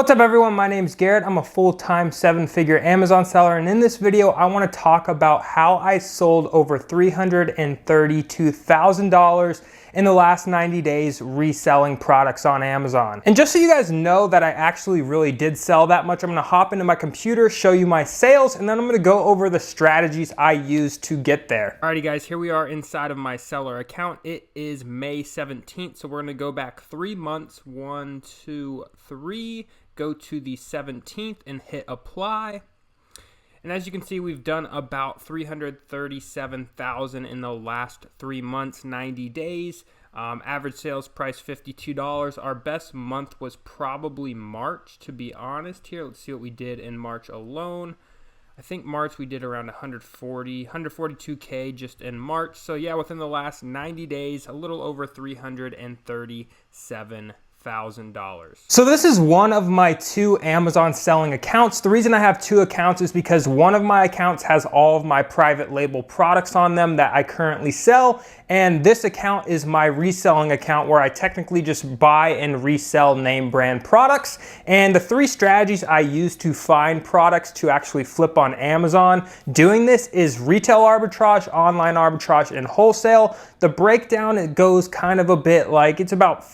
What's up everyone, my name's Garrett. I'm a full-time 7-figure Amazon seller, and in this video I want to talk about how I sold over $332,000 in the last 90 days reselling products on Amazon. And just so you guys know that I actually really did sell that much, I'm gonna hop into my computer, show you my sales, and then I'm gonna go over the strategies I used to get there. Alrighty guys, here we are inside of my seller account. It is May 17th, so we're gonna go back 3 months, 1, 2, 3, go to the 17th and hit apply. And as you can see, we've done about $337,000 in the last 3 months, 90 days. Average sales price $52. Our best month was probably March, to be honest here. Let's see what we did in March alone. I think March we did around 142K just in March. So yeah, within the last 90 days, a little over $337,000. So this is one of my 2 Amazon selling accounts. The reason I have 2 accounts is because one of my accounts has all of my private label products on them that I currently sell, and this account is my reselling account where I technically just buy and resell name brand products. And the 3 strategies I use to find products to actually flip on Amazon doing this is retail arbitrage, online arbitrage, and wholesale. The breakdown, it goes kind of a bit like it's about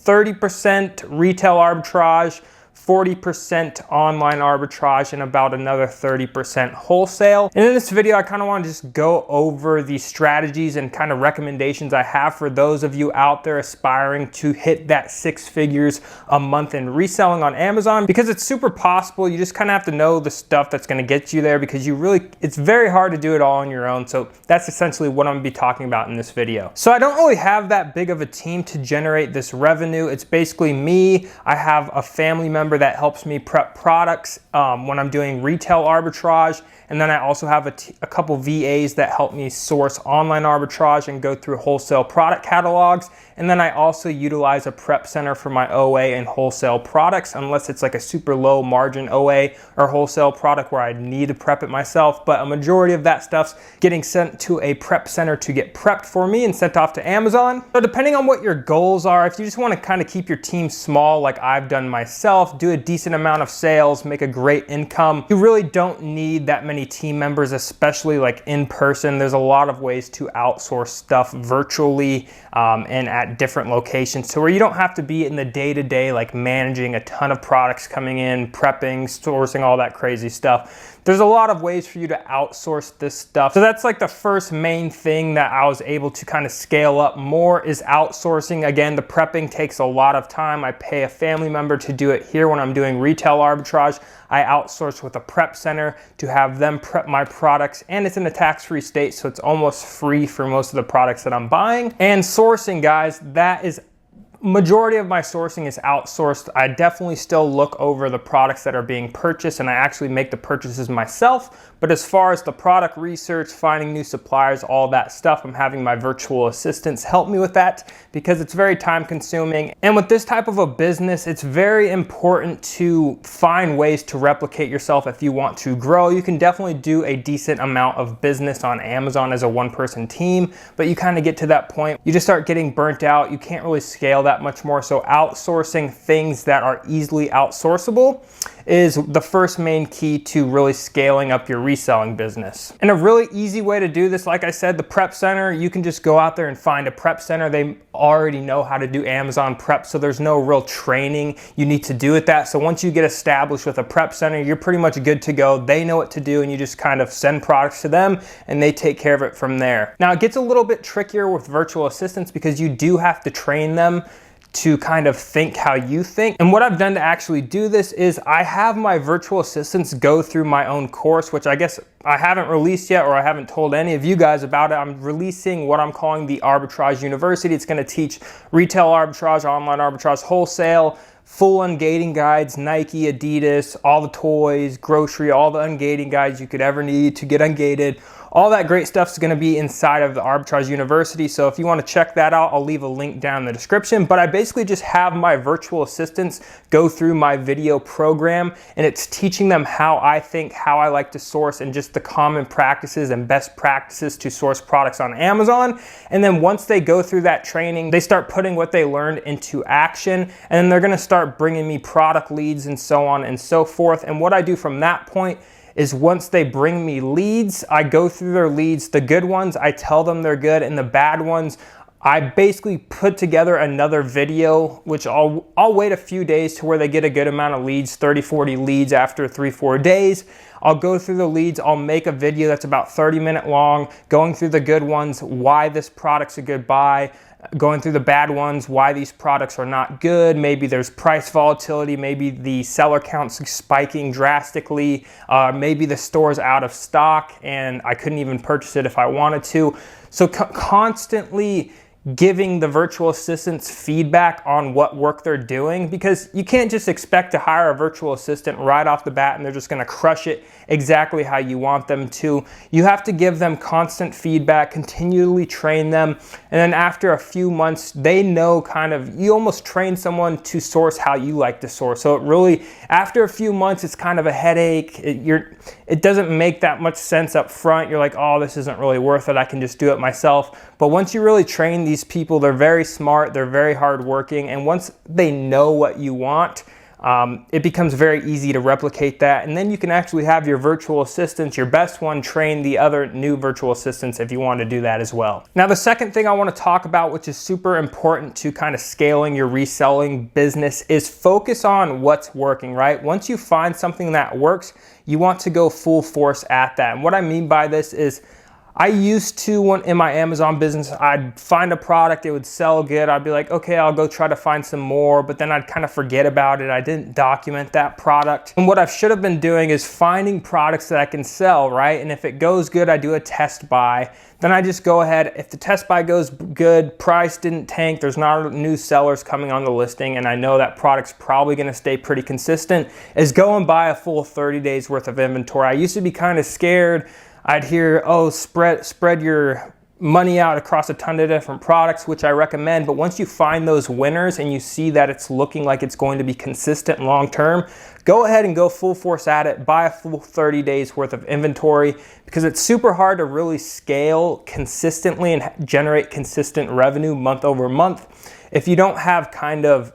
30% retail arbitrage, 40% online arbitrage, and about another 30% wholesale. And in this video, I kind of want to just go over the strategies and kind of recommendations I have for those of you out there aspiring to hit that 6 figures a month in reselling on Amazon, because it's super possible. You just kind of have to know the stuff that's going to get you there, because it's very hard to do it all on your own. So that's essentially what I'm going to be talking about in this video. So I don't really have that big of a team to generate this revenue. It's basically me. I have a family member that helps me prep products when I'm doing retail arbitrage. And then I also have a couple VAs that help me source online arbitrage and go through wholesale product catalogs. And then I also utilize a prep center for my OA and wholesale products, unless it's like a super low margin OA or wholesale product where I need to prep it myself. But a majority of that stuff's getting sent to a prep center to get prepped for me and sent off to Amazon. So depending on what your goals are, if you just want to kind of keep your team small like I've done myself, do a decent amount of sales, make a great income, you really don't need that many team members, especially like in person. There's a lot of ways to outsource stuff virtually and at different locations, to where you don't have to be in the day-to-day like managing a ton of products coming in, prepping, sourcing, all that crazy stuff. There's a lot of ways for you to outsource this stuff. So that's like the first main thing that I was able to kind of scale up more, is outsourcing. Again, the prepping takes a lot of time. I pay a family member to do it here when I'm doing retail arbitrage. I outsource with a prep center to have them prep my products, and it's in a tax-free state, so it's almost free for most of the products that I'm buying. And sourcing, guys, that is majority of my sourcing is outsourced. I definitely still look over the products that are being purchased, and I actually make the purchases myself. But as far as the product research, finding new suppliers, all that stuff, I'm having my virtual assistants help me with that, because it's very time consuming. And with this type of a business, it's very important to find ways to replicate yourself if you want to grow. You can definitely do a decent amount of business on Amazon as a 1-person team, but you kind of get to that point, you just start getting burnt out. You can't really scale that much more. So outsourcing things that are easily outsourceable is the first main key to really scaling up your reselling business. And a really easy way to do this, like I said, the prep center, you can just go out there and find a prep center. They already know how to do Amazon prep, so there's no real training you need to do with that. So once you get established with a prep center, you're pretty much good to go. They know what to do, and you just kind of send products to them and they take care of it from there. Now it gets a little bit trickier with virtual assistants, because you do have to train them to kind of think how you think. And what I've done to actually do this is I have my virtual assistants go through my own course, which I guess I haven't released yet, or I haven't told any of you guys about it. I'm releasing what I'm calling the Arbitrage University. It's gonna teach retail arbitrage, online arbitrage, wholesale, full ungating guides, Nike, Adidas, all the toys, grocery, all the ungating guides you could ever need to get ungated, All that great stuff is going to be inside of the Arbitrage University. So if you want to check that out, I'll leave a link down in the description. But I basically just have my virtual assistants go through my video program, and it's teaching them how I think, how I like to source, and just the common practices and best practices to source products on Amazon. And then once they go through that training, they start putting what they learned into action, and then they're going to start bringing me product leads and so on and so forth. And what I do from that point is once they bring me leads, I go through their leads. The good ones, I tell them they're good, and the bad ones, I basically put together another video, which I'll wait a few days to where they get a good amount of leads, 30, 40 leads after 3-4 days. I'll go through the leads, I'll make a video that's about 30-minute long, going through the good ones, why this product's a good buy, going through the bad ones, why these products are not good. Maybe there's price volatility, maybe the seller count's spiking drastically, maybe the store's out of stock and I couldn't even purchase it if I wanted to. So constantly giving the virtual assistants feedback on what work they're doing, because you can't just expect to hire a virtual assistant right off the bat and they're just going to crush it exactly how you want them to. You have to give them constant feedback, continually train them, and then after a few months, they know kind of, you almost train someone to source how you like to source. So it really, after a few months, it's kind of a headache. It doesn't make that much sense up front. You're like, oh, this isn't really worth it. I can just do it myself. But once you really train these people, they're very smart, they're very hardworking, and once they know what you want, it becomes very easy to replicate that. And then you can actually have your virtual assistants, your best one, train the other new virtual assistants if you want to do that as well. Now, the second thing I want to talk about, which is super important to kind of scaling your reselling business, is focus on what's working, right? Once you find something that works, you want to go full force at that. And what I mean by this is, I used to, in my Amazon business, I'd find a product, it would sell good. I'd be like, okay, I'll go try to find some more, but then I'd kind of forget about it. I didn't document that product. And what I should have been doing is finding products that I can sell, right? And if it goes good, I do a test buy. Then I just go ahead, if the test buy goes good, price didn't tank, there's not new sellers coming on the listing, and I know that product's probably gonna stay pretty consistent, is go and buy a full 30 days worth of inventory. I used to be kind of scared. I'd hear, oh, spread your money out across a ton of different products, which I recommend. But once you find those winners and you see that it's looking like it's going to be consistent long term, go ahead and go full force at it. Buy a full 30 days worth of inventory, because it's super hard to really scale consistently and generate consistent revenue month over month if you don't have kind of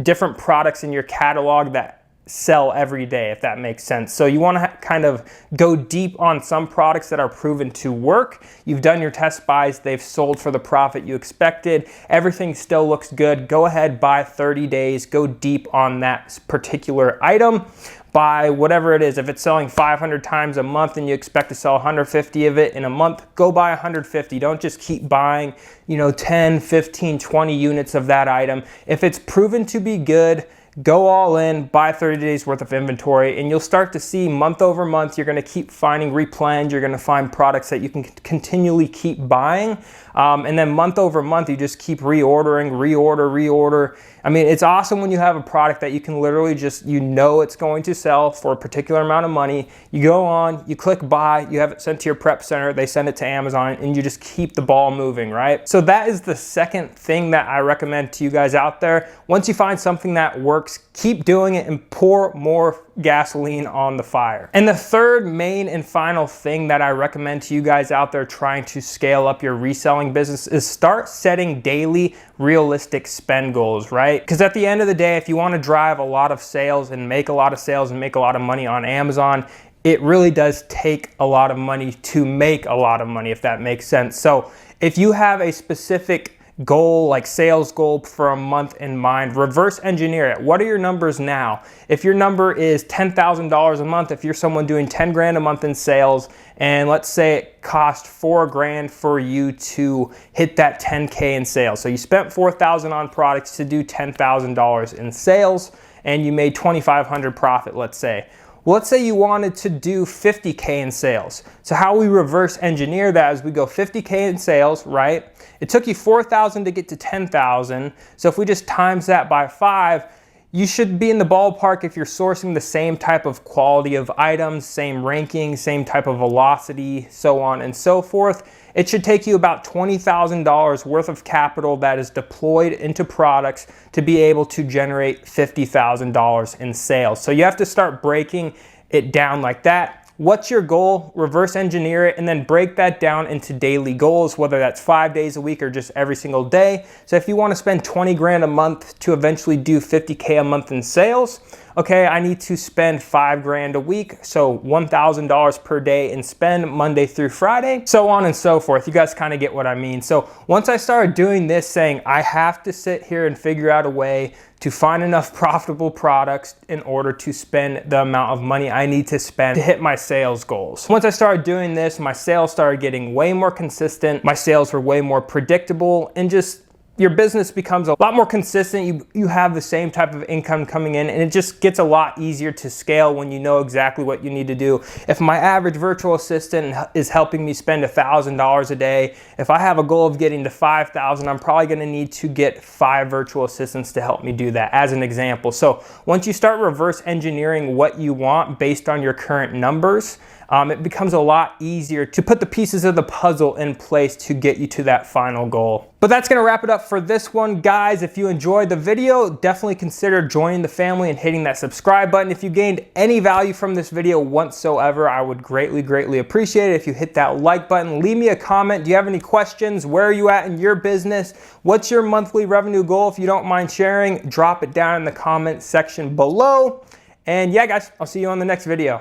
different products in your catalog that sell every day, if that makes sense. So you want to kind of go deep on some products that are proven to work. You've done your test buys, they've sold for the profit you expected, everything still looks good. Go ahead, buy 30 days, go deep on that particular item. Buy whatever it is. If it's selling 500 times a month and you expect to sell 150 of it in a month, go buy 150. Don't just keep buying, 10, 15, 20 units of that item. If it's proven to be good, go all in, buy 30 days worth of inventory, and you'll start to see month over month, you're gonna keep finding replens, you're gonna find products that you can continually keep buying. And then month over month, you just keep reordering, reorder. I mean, it's awesome when you have a product that you can literally just, it's going to sell for a particular amount of money. You go on, you click buy, you have it sent to your prep center, they send it to Amazon, and you just keep the ball moving, right? So that is the second thing that I recommend to you guys out there. Once you find something that works, keep doing it and pour more gasoline on the fire. And the third main and final thing that I recommend to you guys out there trying to scale up your reselling business is start setting daily realistic spend goals, right? Because at the end of the day, if you want to drive a lot of sales and make a lot of sales and make a lot of money on Amazon, it really does take a lot of money to make a lot of money, if that makes sense. So if you have a specific goal, like sales goal for a month in mind, reverse engineer it. What are your numbers now? If your number is $10,000 a month, if you're someone doing 10 grand a month in sales, and let's say it cost $4 grand for you to hit that 10K in sales. So you spent $4,000 on products to do $10,000 in sales, and you made $2,500 profit, let's say. Well, let's say you wanted to do 50K in sales. So how we reverse engineer that is we go 50K in sales, right? It took you 4,000 to get to 10,000. So if we just times that by 5, you should be in the ballpark if you're sourcing the same type of quality of items, same ranking, same type of velocity, so on and so forth. It should take you about $20,000 worth of capital that is deployed into products to be able to generate $50,000 in sales. So you have to start breaking it down like that. What's your goal? Reverse engineer it and then break that down into daily goals, whether that's 5 days a week or just every single day. So if you want to spend 20 grand a month to eventually do 50K a month in sales, okay, I need to spend 5 grand a week, so $1,000 per day in spend Monday through Friday, so on and so forth. You guys kind of get what I mean. So once I started doing this, saying I have to sit here and figure out a way to find enough profitable products in order to spend the amount of money I need to spend to hit my sales goals. Once I started doing this, my sales started getting way more consistent. My sales were way more predictable, and just your business becomes a lot more consistent. You have the same type of income coming in, and it just gets a lot easier to scale when you know exactly what you need to do. If my average virtual assistant is helping me spend $1,000 a day, if I have a goal of getting to $5,000, I'm probably gonna need to get 5 virtual assistants to help me do that, as an example. So once you start reverse engineering what you want based on your current numbers, it becomes a lot easier to put the pieces of the puzzle in place to get you to that final goal. But that's gonna wrap it up for this one, guys. If you enjoyed the video, definitely consider joining the family and hitting that subscribe button. If you gained any value from this video whatsoever, I would greatly appreciate it if you hit that like button. Leave me a comment. Do you have any questions? Where are you at in your business? What's your monthly revenue goal? If you don't mind sharing, drop it down in the comment section below. And yeah, guys, I'll see you on the next video.